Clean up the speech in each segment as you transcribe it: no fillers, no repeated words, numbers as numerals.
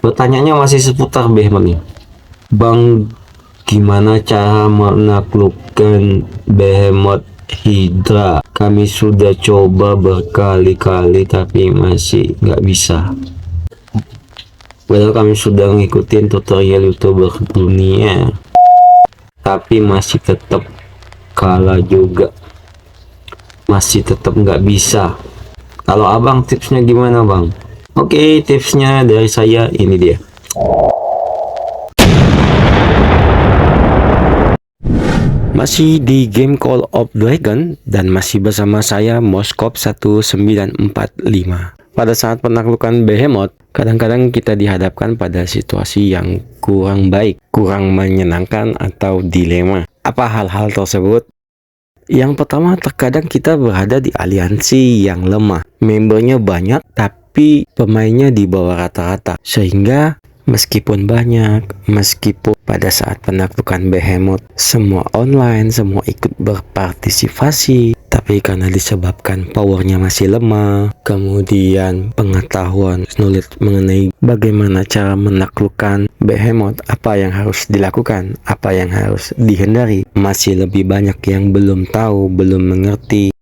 Pertanyaannya masih seputar Behemoth nih. Bang, gimana cara menaklukkan Behemoth Hydra? Kami sudah coba berkali-kali tapi masih nggak bisa. Padahal kami sudah ngikutin tutorial youtuber dunia, tapi masih tetap kalah juga. Masih tetap nggak bisa. Kalau abang tipsnya gimana bang? Oke, tipsnya dari saya ini dia. Masih di game Call of Dragon dan masih bersama saya Moskop 1945. Pada saat penaklukan Behemoth, kadang-kadang kita dihadapkan pada situasi yang kurang baik, kurang menyenangkan atau dilema. Apa hal-hal tersebut? Yang pertama, terkadang kita berada di aliansi yang lemah. Membernya banyak tapi pemainnya di bawah rata-rata. Sehingga meskipun pada saat penaklukan Behemoth semua online, semua ikut berpartisipasi, tapi karena disebabkan powernya masih lemah, kemudian pengetahuan sulit mengenai bagaimana cara menaklukkan Behemoth, apa yang harus dilakukan, apa yang harus dihindari, masih lebih banyak yang belum tahu, belum mengerti.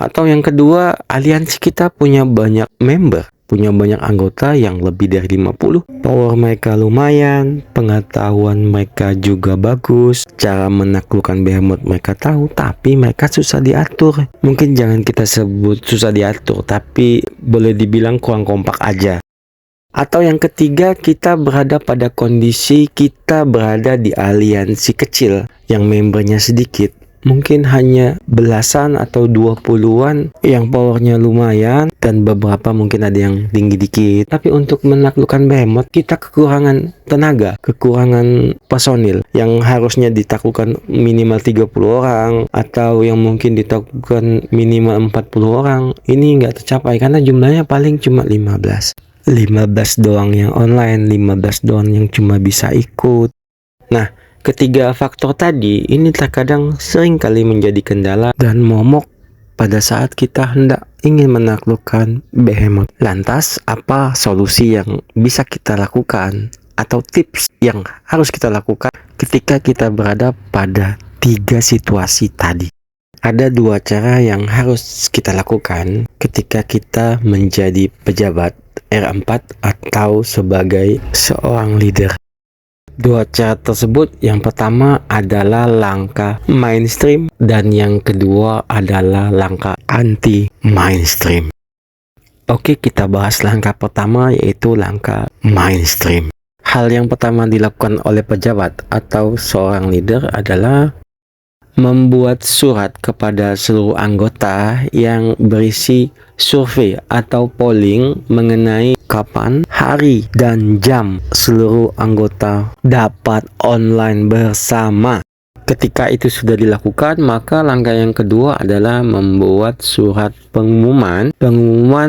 Atau yang kedua, aliansi kita punya banyak member, punya banyak anggota yang lebih dari 50. Power mereka lumayan, pengetahuan mereka juga bagus, cara menaklukkan Behemoth mereka tahu, tapi mereka susah diatur. Mungkin jangan kita sebut susah diatur, tapi boleh dibilang kurang kompak aja. Atau yang ketiga, kita berada pada kondisi kita berada di aliansi kecil yang membernya sedikit. Mungkin hanya belasan atau 20-an yang powernya lumayan, dan beberapa mungkin ada yang tinggi dikit. Tapi untuk menaklukkan Behemoth, kita kekurangan tenaga, kekurangan personil yang harusnya ditaklukkan minimal 30 orang atau yang mungkin ditaklukkan minimal 40 orang. Ini nggak tercapai karena jumlahnya paling cuma 15 doang yang online, 15 doang yang cuma bisa ikut. Nah, ketiga faktor tadi ini terkadang sering kali menjadi kendala dan momok pada saat kita hendak ingin menaklukkan Behemoth. Lantas, apa solusi yang bisa kita lakukan atau tips yang harus kita lakukan ketika kita berada pada tiga situasi tadi? Ada dua cara yang harus kita lakukan ketika kita menjadi pejabat R4 atau sebagai seorang leader. Dua cara tersebut, yang pertama adalah langkah mainstream dan yang kedua adalah langkah anti mainstream. Oke, kita bahas langkah pertama, yaitu langkah mainstream. Hal yang pertama dilakukan oleh pejabat atau seorang leader adalah membuat surat kepada seluruh anggota yang berisi survei atau polling mengenai kapan, hari, dan jam seluruh anggota dapat online bersama. Ketika itu sudah dilakukan, maka langkah yang kedua adalah membuat surat pengumuman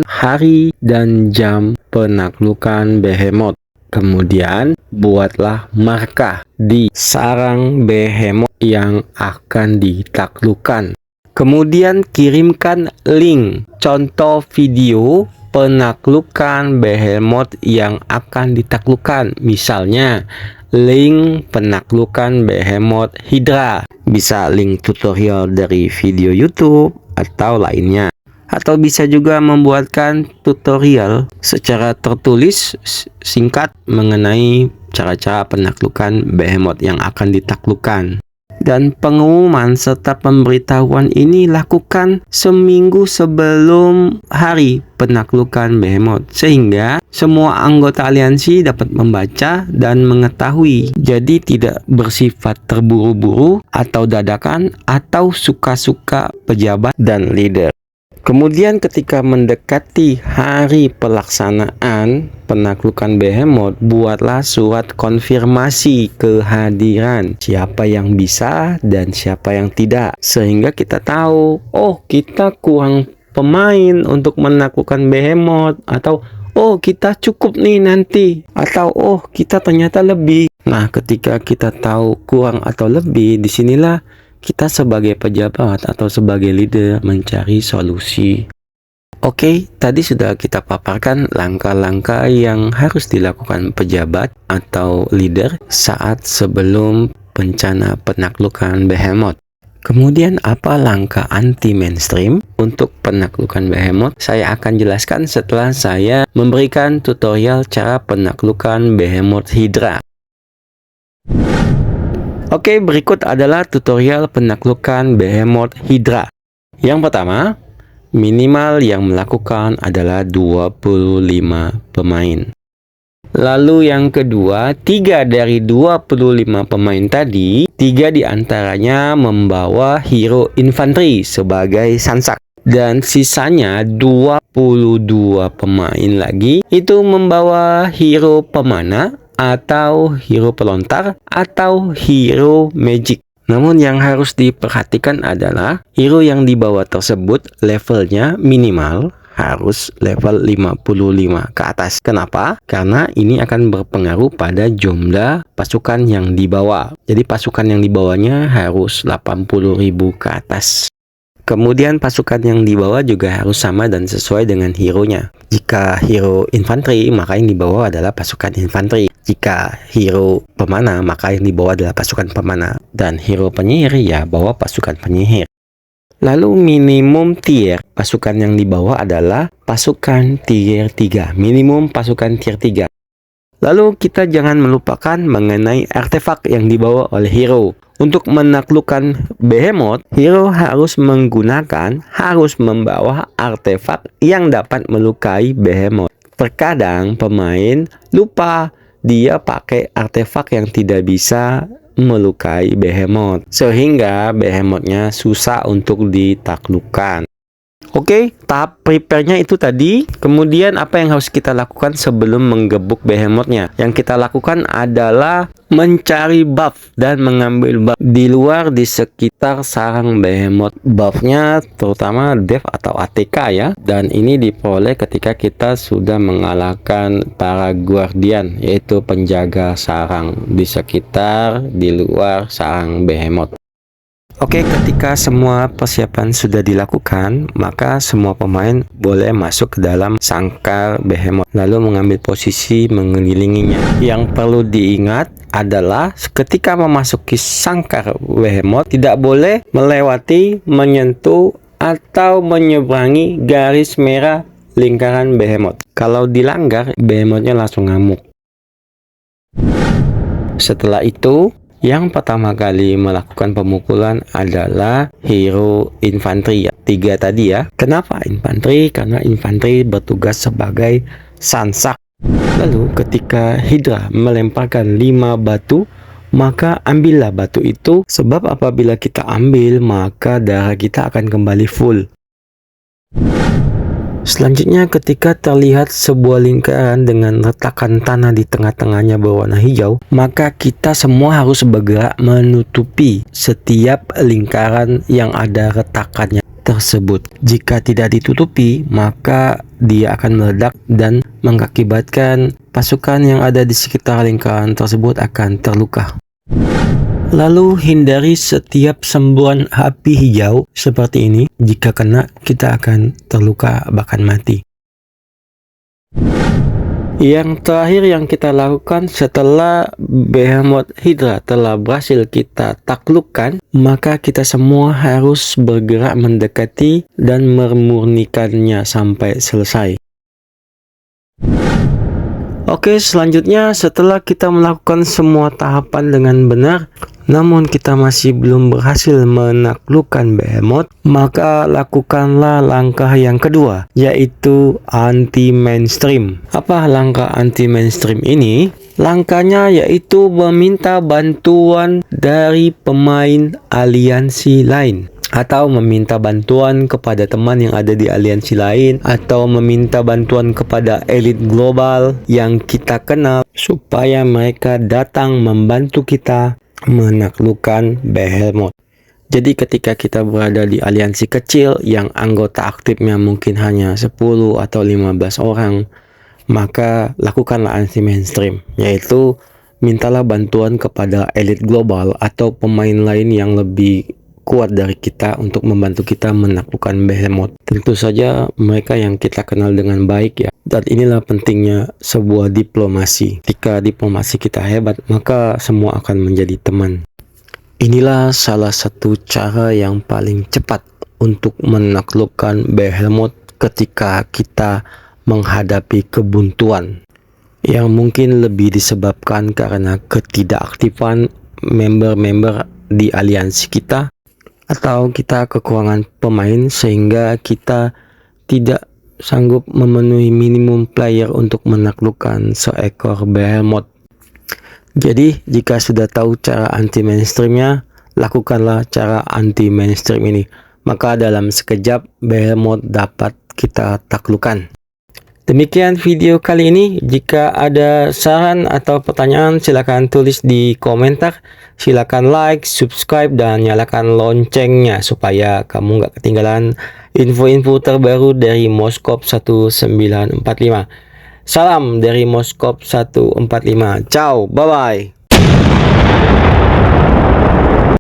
hari dan jam penaklukan Behemoth. Kemudian buatlah markah di sarang Behemoth yang akan ditaklukkan. Kemudian kirimkan link contoh video penaklukan Behemoth yang akan ditaklukkan. Misalnya link penaklukan Behemoth Hydra, bisa link tutorial dari video YouTube atau lainnya. Atau bisa juga membuatkan tutorial secara tertulis singkat mengenai cara-cara penaklukan Behemoth yang akan ditaklukkan. Dan pengumuman serta pemberitahuan ini lakukan seminggu sebelum hari penaklukan Behemoth, sehingga semua anggota aliansi dapat membaca dan mengetahui. Jadi tidak bersifat terburu-buru atau dadakan atau suka-suka pejabat dan leader. Kemudian ketika mendekati hari pelaksanaan penaklukan Behemoth, buatlah surat konfirmasi kehadiran siapa yang bisa dan siapa yang tidak, sehingga kita tahu, oh kita kurang pemain untuk menaklukkan Behemoth, atau oh kita cukup nih nanti, atau oh kita ternyata lebih. Nah, ketika kita tahu kurang atau lebih, disinilah kita sebagai pejabat atau sebagai leader mencari solusi. Oke, tadi sudah kita paparkan langkah-langkah yang harus dilakukan pejabat atau leader saat sebelum bencana penaklukan Behemoth. Kemudian apa langkah anti-mainstream untuk penaklukan Behemoth? Saya akan jelaskan setelah saya memberikan tutorial cara penaklukan Behemoth Hydra. Oke, berikut adalah tutorial penaklukan Behemoth Hydra. Yang pertama, minimal yang melakukan adalah 25 pemain. Lalu yang kedua, 3 dari 25 pemain tadi, 3 diantaranya membawa hero infanteri sebagai sansak. Dan sisanya 22 pemain lagi itu membawa hero pemana atau hero pelontar atau hero magic. Namun yang harus diperhatikan adalah hero yang dibawa tersebut levelnya minimal harus level 55 ke atas. Kenapa? Karena ini akan berpengaruh pada jumlah pasukan yang dibawa. Jadi pasukan yang dibawanya harus 80.000 ke atas. Kemudian pasukan yang dibawa juga harus sama dan sesuai dengan hero-nya. Jika hero infanteri, maka yang dibawa adalah pasukan infanteri. Jika hero pemana, maka yang dibawa adalah pasukan pemana. Dan hero penyihir, ya bawa pasukan penyihir. Lalu minimum tier pasukan yang dibawa adalah pasukan tier 3. Minimum pasukan tier 3. Lalu kita jangan melupakan mengenai artefak yang dibawa oleh hero. Untuk menaklukkan Behemoth, hero harus membawa artefak yang dapat melukai Behemoth. Terkadang pemain lupa dia pakai artefak yang tidak bisa melukai Behemoth, sehingga Behemothnya susah untuk ditaklukkan. Oke, tahap prepare-nya itu tadi. Kemudian apa yang harus kita lakukan sebelum menggebuk Behemothnya? Yang kita lakukan adalah mencari buff dan mengambil buff di luar di sekitar sarang Behemoth. Buffnya terutama dev atau ATK ya. Dan ini diperoleh ketika kita sudah mengalahkan para guardian, yaitu penjaga sarang di sekitar di luar sarang Behemoth. Oke, ketika semua persiapan sudah dilakukan, maka semua pemain boleh masuk ke dalam sangkar Behemoth, lalu mengambil posisi mengelilinginya. Yang perlu diingat adalah ketika memasuki sangkar Behemoth, tidak boleh melewati, menyentuh, atau menyeberangi garis merah lingkaran Behemoth. Kalau dilanggar, Behemothnya langsung ngamuk. Setelah itu, yang pertama kali melakukan pemukulan adalah hero infanteri ya. 3 tadi ya. Kenapa infanteri? Karena infanteri bertugas sebagai sansak. Lalu ketika Hydra melemparkan 5 batu, maka ambillah batu itu, sebab apabila kita ambil maka darah kita akan kembali full. Selanjutnya, ketika terlihat sebuah lingkaran dengan retakan tanah di tengah-tengahnya berwarna hijau, maka kita semua harus bergerak menutupi setiap lingkaran yang ada retakannya tersebut. Jika tidak ditutupi, maka dia akan meledak dan mengakibatkan pasukan yang ada di sekitar lingkaran tersebut akan terluka. Lalu hindari setiap semburan api hijau seperti ini. Jika kena, kita akan terluka bahkan mati. Yang terakhir yang kita lakukan setelah Behemoth Hydra telah berhasil kita taklukkan, maka kita semua harus bergerak mendekati dan memurnikannya sampai selesai. Oke, selanjutnya setelah kita melakukan semua tahapan dengan benar, namun kita masih belum berhasil menaklukkan Behemoth, maka lakukanlah langkah yang kedua, yaitu anti-mainstream. Apa langkah anti-mainstream ini? Langkahnya yaitu meminta bantuan dari pemain aliansi lain, atau meminta bantuan kepada teman yang ada di aliansi lain, atau meminta bantuan kepada elit global yang kita kenal supaya mereka datang membantu kita menaklukkan Behemoth. Jadi ketika kita berada di aliansi kecil yang anggota aktifnya mungkin hanya 10 atau 15 orang, maka lakukanlah anti-mainstream, yaitu mintalah bantuan kepada elit global atau pemain lain yang lebih kuat dari kita untuk membantu kita menaklukkan Behemoth. Tentu saja mereka yang kita kenal dengan baik ya. Dan inilah pentingnya sebuah diplomasi. Ketika diplomasi kita hebat, maka semua akan menjadi teman. Inilah salah satu cara yang paling cepat untuk menaklukkan Behemoth ketika kita menghadapi kebuntuan yang mungkin lebih disebabkan karena ketidakaktifan member-member di aliansi kita, atau kita kekurangan pemain sehingga kita tidak sanggup memenuhi minimum player untuk menaklukkan seekor Behemoth. Jadi jika sudah tahu cara anti mainstreamnya, lakukanlah cara anti mainstream ini, maka dalam sekejap Behemoth dapat kita taklukkan. Demikian video kali ini. Jika ada saran atau pertanyaan, silakan tulis di komentar. Silakan like, subscribe, dan nyalakan loncengnya supaya kamu nggak ketinggalan info-info terbaru dari Moskop 1945. Salam dari Moskop 145. Ciao, bye-bye.